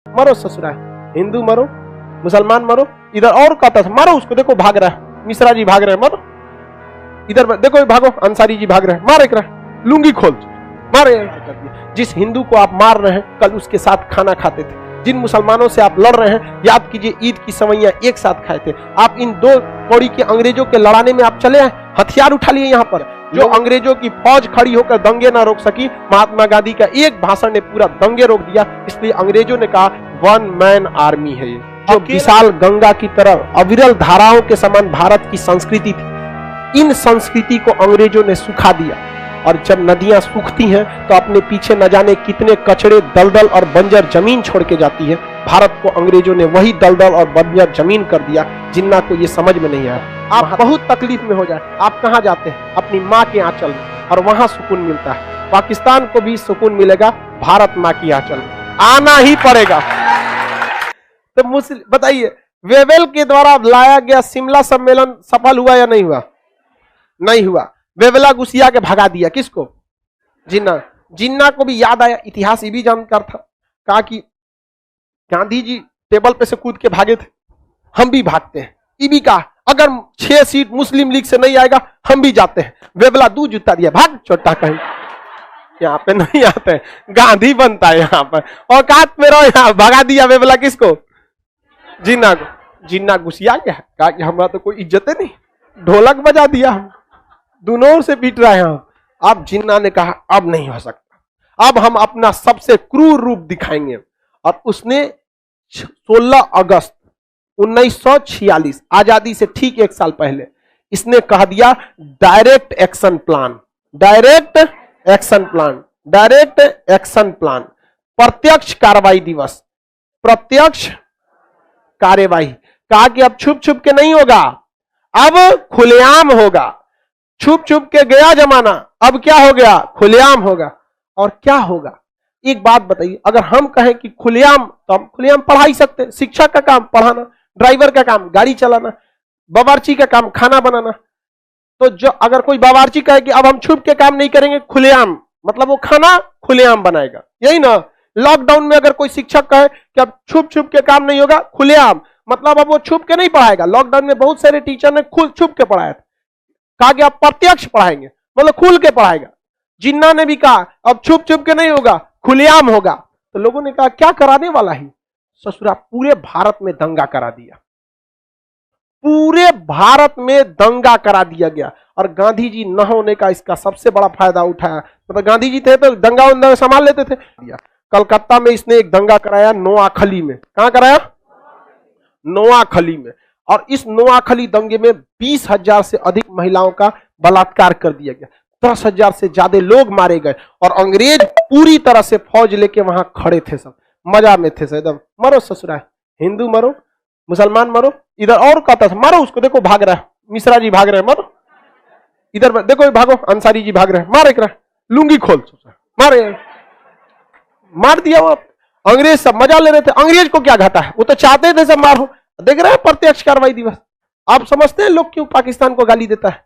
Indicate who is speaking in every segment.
Speaker 1: मरो ससुरा, हिंदू मरो, मुसलमान मरो। इधर और कहता था मारो उसको, देखो भाग रहा है, मिश्रा जी भाग रहे हैं, मरो। इधर देखो भागो, अंसारी जी भाग रहे हैं, मार एक रहा, लुंगी खोल मारे। जिस हिंदू को आप मार रहे हैं कल उसके साथ खाना खाते थे, जिन मुसलमानों से आप लड़ रहे हैं याद कीजिए ईद की सवैयां एक साथ खाए थे। आप इन दो कौड़ी के अंग्रेजों के लड़ाने में आप चले आए, हथियार उठा लिए यहाँ पर। जो अंग्रेजों की फौज खड़ी होकर दंगे ना रोक सकी, महात्मा गांधी का एक भाषण ने पूरा दंगे रोक दिया। इसलिए अंग्रेजों ने कहा वन मैन आर्मी है ये। जो विशाल गंगा की तरह अविरल धाराओं के समान भारत की संस्कृति थी, इन संस्कृति को अंग्रेजों ने सुखा दिया। और जब नदियां सूखती हैं तो अपने पीछे न जाने कितने कचड़े, दलदल और बंजर जमीन छोड़ के जाती है। भारत को अंग्रेजों ने वही दलदल और बंजर जमीन कर दिया। जिन्ना को ये समझ में नहीं आया। आप बहुत तकलीफ में हो जाए, आप कहाँ जाते हैं? अपनी माँ के आंचल में, और वहां सुकून मिलता है। पाकिस्तान को भी सुकून मिलेगा, भारत माँ की आंचल में आना ही पड़ेगा। तो मुस्लिम बताइए, वेवेल के द्वारा लाया गया शिमला सम्मेलन सफल हुआ या नहीं हुआ? नहीं हुआ। वेवेला घुसिया के भगा दिया किसको? जिन्ना। जिन्ना को भी याद आया, इतिहास ये भी जानकार था, कहा कि गांधी जी टेबल पे से कूद के भागे थे, हम भी भागते हैं। ये भी कहा अगर 6 सीट मुस्लिम लीग से नहीं आएगा हम भी जाते हैं। वेवेला 2 जूता दिया, भाग छोटा कहीं, यहाँ पे नहीं आते हैं, गांधी बनता है यहाँ पर। और कात में रहो, यहाँ भगा दिया वेवेला किसको? जिन्ना को। जिन्ना घुसिया गया, कहा कि हमारा तो कोई इज्जत नहीं, ढोलक बजा दिया, हम दोनों ओर से पीट रहा है। अब जिन्ना ने कहा अब नहीं हो सकता, अब हम अपना सबसे क्रूर रूप दिखाएंगे। और उसने 16 अगस्त 1946 आजादी से ठीक 1 साल पहले इसने कह दिया direct action plan, direct action plan, direct action plan, प्रत्यक्ष कार्रवाई दिवस, प्रत्यक्ष कार्यवाही। कहा कि अब छुप छुप के नहीं होगा, अब खुलेआम होगा। छुप छुप के गया जमाना, अब क्या हो गया? खुलेआम होगा। और क्या होगा? एक बात बताइए, अगर हम कहें कि खुलेआम, तो हम खुलेआम पढ़ा ही सकते हैं। शिक्षक का काम पढ़ाना, ड्राइवर का काम गाड़ी चलाना, बावर्ची का काम खाना बनाना। तो जो अगर कोई बावर्ची कहे कि अब हम छुप के काम नहीं करेंगे, खुलेआम, मतलब वो खाना खुलेआम बनाएगा, यही ना। लॉकडाउन में अगर कोई शिक्षक कहे कि अब छुप छुप के काम नहीं होगा, खुलेआम, मतलब अब वो छुप के नहीं पढ़ाएगा। लॉकडाउन में बहुत सारे टीचर ने खुल छुप के पढ़ाया था, कहा कि आप प्रत्यक्ष पढ़ाएंगे, मतलब खुल के पढ़ाएगा। जिन्ना ने भी कहा अब छुप छुप के नहीं होगा, खुलेआम होगा। तो लोगों ने कहा क्या कराने वाला है? ससुरा पूरे भारत में दंगा करा दिया, पूरे भारत में दंगा करा दिया गया। और गांधी जी न होने का इसका सबसे बड़ा फायदा उठाया। मतलब गांधी जी थे तो दंगा वंगा संभाल लेते थे। कलकत्ता में इसने एक दंगा कराया, नोआखली में। कहां कराया? नोआखली में। और इस नोआखली दंगे में 20,000 से अधिक महिलाओं का बलात्कार कर दिया गया, 10,000 से ज्यादा लोग मारे गए। और अंग्रेज पूरी तरह से फौज लेके वहां खड़े थे, सब मजा में थे एकदम। मरो ससुरा, हिंदू मरो, मुसलमान मरो। इधर और कहता था मारो उसको, देखो भाग रहा है, मिश्रा जी भाग रहे हैं, मरो। इधर देखो भागो, अंसारी जी भाग रहे हैं, मार एक रहा, लुंगी खोल मारे, मार दिया। वो अंग्रेज सब मजा ले रहे थे। अंग्रेज को क्या घाटा है, वो तो चाहते थे सब मारो। देख रहे हैं प्रत्यक्ष कार्रवाई दिवस। आप समझते हैं लोग क्यों पाकिस्तान को गाली देता है?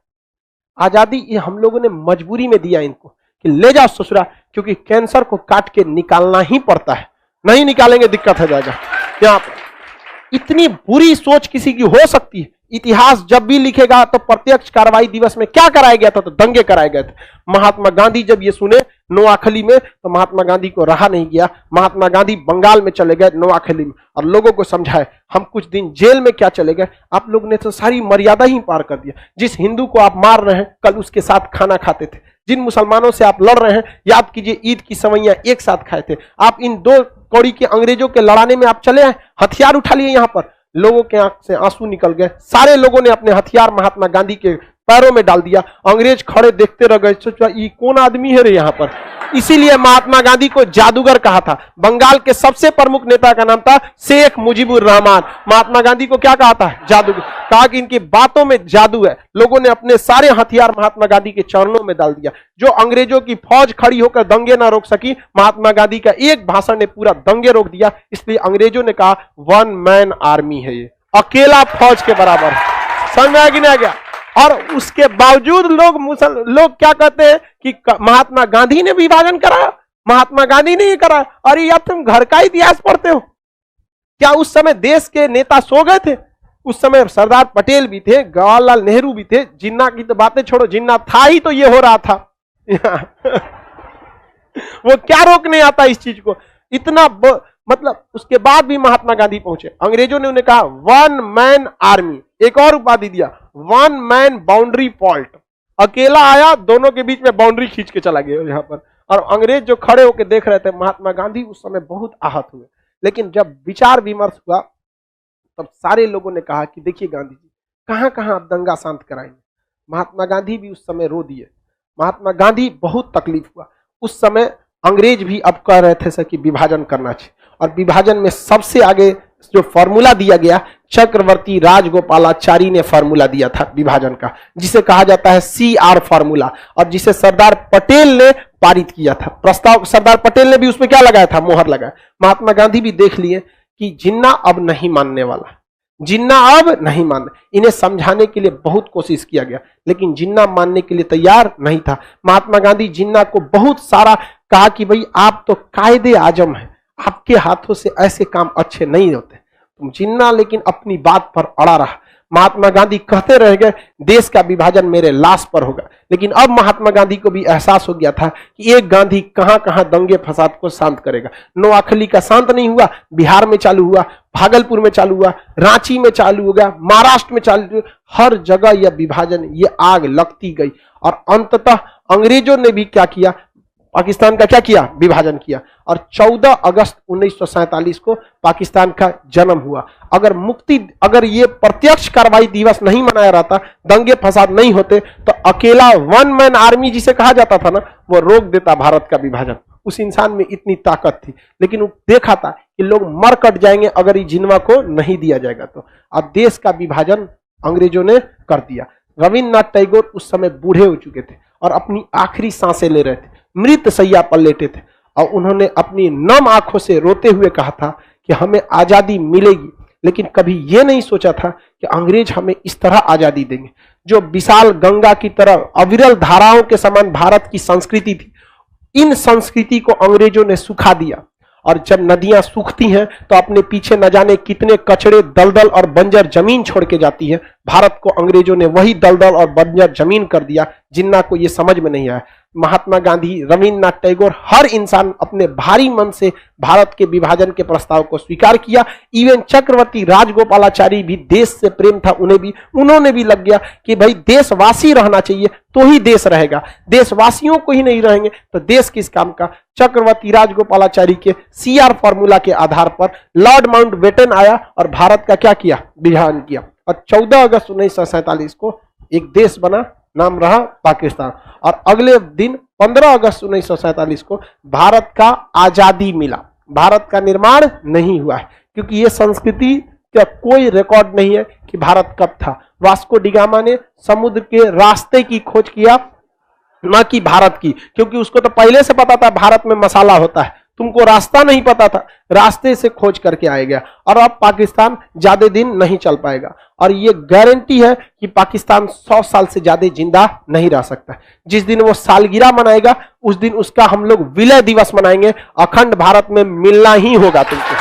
Speaker 1: आजादी ये हम लोगों ने मजबूरी में दिया इनको कि ले जाओ ससुरा, क्योंकि कैंसर को काट के निकालना ही पड़ता है, नहीं निकालेंगे दिक्कत हो जाएगा। यहाँ पर इतनी बुरी सोच किसी की हो सकती है? इतिहास जब भी लिखेगा तो प्रत्यक्ष कार्रवाई दिवस में क्या कराया गया था? तो दंगे कराए गए थे। महात्मा गांधी जब ये सुने नोआखली में, तो महात्मा गांधी को रहा नहीं गया। महात्मा गांधी बंगाल में चले गए, नोआखली में, और लोगों को समझाए। हम कुछ दिन जेल में क्या चले गए, आप लोगों ने तो सारी मर्यादा ही पार कर दिया। जिस हिंदू को आप मार रहे हैं कल उसके साथ खाना खाते थे, जिन मुसलमानों से आप लड़ रहे हैं याद कीजिए ईद की सवैयां एक साथ खाए थे। आप इन दो कौड़ी के अंग्रेजों के लड़ाने में आप चले आए, हथियार उठा लिए यहाँ पर। लोगों के आंख से आंसू निकल गए, सारे लोगों ने अपने हथियार महात्मा गांधी के पैरों में डाल दिया। अंग्रेज खड़े देखते रह गए, सोचा ये कौन आदमी है रे यहाँ पर। इसीलिए महात्मा गांधी को जादूगर कहा था। बंगाल के सबसे प्रमुख नेता का नाम था शेख मुजीबुर रहमान। महात्मा गांधी को क्या कहा था? जादूगर। कहा कि इनकी बातों में जादू है। लोगों ने अपने सारे हथियार महात्मा गांधी के चरणों में डाल दिया। जो अंग्रेजों की फौज खड़ी होकर दंगे ना रोक सकी, महात्मा गांधी का एक भाषण ने पूरा दंगे रोक दिया। इसलिए अंग्रेजों ने कहा वन मैन आर्मी है ये, अकेला फौज के बराबर। समझ में आ गया नहीं गया? और उसके बावजूद लोग क्या कहते हैं कि महात्मा गांधी ने विभाजन कराया, महात्मा गांधी ने ये कराया। अरे यार तुम घर का इतिहास पढ़ते हो, क्या उस समय देश के नेता सो गए थे? उस समय सरदार पटेल भी थे, जवाहरलाल नेहरू भी थे। जिन्ना की तो बातें छोड़ो, जिन्ना था ही तो ये हो रहा था। वो क्या रोकने आता इस चीज को? इतना मतलब उसके बाद भी महात्मा गांधी पहुंचे। अंग्रेजों ने उन्हें कहा वन मैन आर्मी, एक और उपाधि दिया, वन मैन बाउंड्री फॉल्ट। अकेला आया, दोनों के बीच में बाउंड्री खींच के चला गया यहां पर। और अंग्रेज जो खड़े होकर देख रहे थे, महात्मा गांधी उस समय बहुत आहत हुए। लेकिन जब विचार विमर्श हुआ तब सारे लोगों ने कहा कि देखिए गांधी जी, कहां कहां आप दंगा शांत कराएंगे। महात्मा गांधी भी उस समय रो दिए। महात्मा गांधी बहुत तकलीफ हुआ। उस समय अंग्रेज भी अब कह रहे थे सर कि विभाजन करना चाहिए, और विभाजन में सबसे आगे जो फॉर्मूला दिया गया, चक्रवर्ती राजगोपालाचारी ने फॉर्मूला दिया था विभाजन का, जिसे कहा जाता है CR फॉर्मूला, और जिसे सरदार पटेल ने पारित किया था प्रस्ताव। सरदार पटेल ने भी उसमें क्या लगाया था? मोहर लगाया। महात्मा गांधी भी देख लिए कि जिन्ना अब नहीं मानने वाला, जिन्ना अब नहीं मान। इन्हें समझाने के लिए बहुत कोशिश किया गया, लेकिन जिन्ना मानने के लिए तैयार नहीं था। महात्मा गांधी जिन्ना को बहुत सारा कहा कि भाई आप तो कायदे आजम हैं, आपके हाथों से ऐसे काम अच्छे नहीं होते। तुम जिन्ना लेकिन अपनी बात पर अड़ा रहा। महात्मा गांधी कहते रह गए देश का विभाजन मेरे लाश पर होगा। लेकिन अब महात्मा गांधी को भी एहसास हो गया था कि एक गांधी कहां कहां दंगे फसाद को शांत करेगा। नोआखली का शांत नहीं हुआ, बिहार में चालू हुआ, भागलपुर में चालू हुआ, रांची में चालू हो गया, महाराष्ट्र में चालू, हर जगह यह विभाजन, ये आग लगती गई। और अंततः अंग्रेजों ने भी क्या किया? पाकिस्तान का क्या किया? विभाजन किया। और 14 अगस्त 1947 को पाकिस्तान का जन्म हुआ। अगर ये प्रत्यक्ष कार्रवाई दिवस नहीं मनाया रहता, दंगे फसाद नहीं होते, तो अकेला वन मैन आर्मी जिसे कहा जाता था ना, वो रोक देता भारत का विभाजन। उस इंसान में इतनी ताकत थी। लेकिन वो देखा था कि लोग मर कट जाएंगे अगर ये जिन्ना को नहीं दिया जाएगा तो। अब देश का विभाजन अंग्रेजों ने कर दिया। रविन्द्रनाथ टैगोर उस समय बूढ़े हो चुके थे और अपनी आखिरी सांसें ले रहे थे, मृत शैया पर लेटे थे, और उन्होंने अपनी नम आंखों से रोते हुए कहा था कि हमें आजादी मिलेगी। लेकिन कभी यह नहीं सोचा था कि अंग्रेज हमें इस तरह आजादी देंगे। जो विशाल गंगा की तरह अविरल धाराओं के समान भारत की संस्कृति थी, इन संस्कृति को अंग्रेजों ने सुखा दिया। और जब नदियां सूखती हैं तो अपने पीछे न जाने कितने कचड़े, दलदल और बंजर जमीन छोड़ के जाती है। भारत को अंग्रेजों ने वही दलदल और बंजर जमीन कर दिया। जिन्ना को यह समझ में नहीं आया। महात्मा गांधी, रविन्द्रनाथ टैगोर, हर इंसान अपने भारी मन से भारत के विभाजन के प्रस्ताव को स्वीकार किया। इवन चक्रवर्ती राजगोपालाचारी भी, देश से प्रेम था उन्होंने भी लग गया कि भाई देशवासी रहना चाहिए तो ही देश रहेगा, देशवासियों को ही नहीं रहेंगे तो देश किस काम का। चक्रवर्ती राजगोपालाचारी के CR फॉर्मूला के आधार पर लॉर्ड माउंटबेटन आया और भारत का क्या किया? विभाजन किया। और 14 अगस्त 1947 को एक देश बना, नाम रहा पाकिस्तान। और अगले दिन 15 अगस्त 1947 को भारत का आजादी मिला। भारत का निर्माण नहीं हुआ है, क्योंकि यह संस्कृति का कोई रिकॉर्ड नहीं है कि भारत कब था। वास्को डी गामा ने समुद्र के रास्ते की खोज किया, न कि भारत की, क्योंकि उसको तो पहले से पता था भारत में मसाला होता है, तुमको रास्ता नहीं पता था, रास्ते से खोज करके आया गया। और अब पाकिस्तान ज्यादा दिन नहीं चल पाएगा, और ये गारंटी है कि पाकिस्तान 100 साल से ज्यादा जिंदा नहीं रह सकता। जिस दिन वो सालगिरह मनाएगा उस दिन उसका हम लोग विलय दिवस मनाएंगे। अखंड भारत में मिलना ही होगा तुमको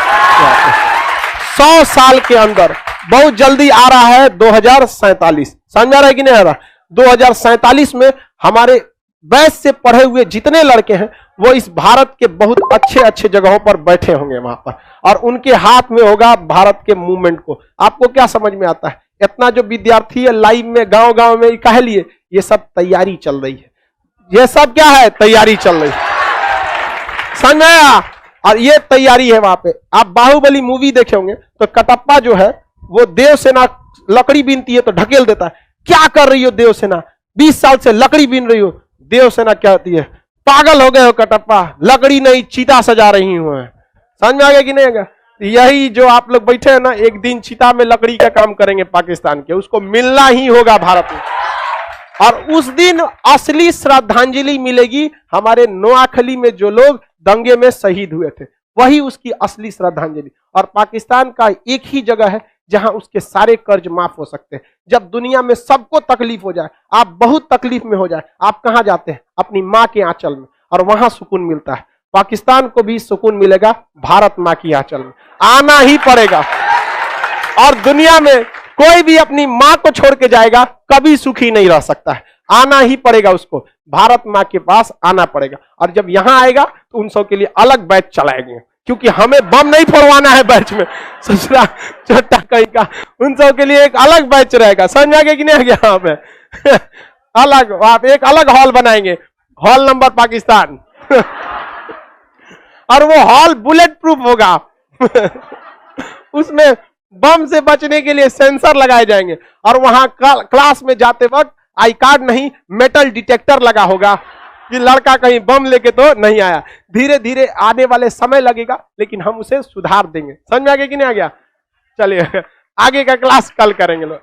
Speaker 1: 100 साल के अंदर। बहुत जल्दी आ रहा है 2047, समझा रहा है कि नहीं आ रहा? 2047 में हमारे वैसे से पढ़े हुए जितने लड़के हैं वो इस भारत के बहुत अच्छे अच्छे जगहों पर बैठे होंगे वहां पर, और उनके हाथ में होगा भारत के मूवमेंट को। आपको क्या समझ में आता है? इतना जो विद्यार्थी है लाइव में, गांव गांव में, कह लिए ये सब तैयारी चल रही है। ये सब क्या है? तैयारी चल रही है, समझ में आया? और ये तैयारी है वहां पे। आप बाहुबली मूवी देखे होंगे तो कटप्पा जो है वो देवसेना लकड़ी बीनती है तो ढकेल देता है। क्या कर रही हो देवसेना? 20 साल से लकड़ी बीन रही हो। देवसेना क्या होती है? पागल हो गए हो कटप्पा, लकड़ी नहीं चिता सजा रही हूं। समझ में आ गया कि नहीं आएगा? यही जो आप लोग बैठे हैं ना, एक दिन चिता में लकड़ी का काम करेंगे पाकिस्तान के, उसको मिलना ही होगा भारत में। और उस दिन असली श्रद्धांजलि मिलेगी हमारे नोआखली में जो लोग दंगे में शहीद हुए थे, वही उसकी असली श्रद्धांजलि। और पाकिस्तान का एक ही जगह है जहां उसके सारे कर्ज माफ हो सकते हैं। जब दुनिया में सबको तकलीफ हो जाए, आप बहुत तकलीफ में हो जाए, आप कहां जाते हैं? अपनी मां के आंचल में, और वहां सुकून मिलता है। पाकिस्तान को भी सुकून मिलेगा भारत मां की आंचल में। आना ही पड़ेगा। और दुनिया में कोई भी अपनी मां को छोड़ के जाएगा कभी सुखी नहीं रह सकता है। आना ही पड़ेगा उसको, भारत मां के पास आना पड़ेगा। और जब यहां आएगा तो उन सब के लिए अलग बैच चलाएंगे, क्योंकि हमें बम नहीं फोड़वाना है बैच में, ससुरा छोटा कहीं का। उन सब के लिए एक अलग बैच रहेगा। समझ आ गया कि नहीं आ गया? यहाँ पे अलग आप एक अलग हॉल बनाएंगे, हॉल नंबर पाकिस्तान और वो हॉल बुलेट प्रूफ होगा उसमें बम से बचने के लिए सेंसर लगाए जाएंगे। और वहां क्लास में जाते वक्त आई कार्ड नहीं, मेटल डिटेक्टर लगा होगा कि लड़का कहीं बम लेके तो नहीं आया। धीरे धीरे आने वाले समय लगेगा, लेकिन हम उसे सुधार देंगे। समझ में आ गया कि नहीं आ गया? चलिए आगे का क्लास कल करेंगे लोग।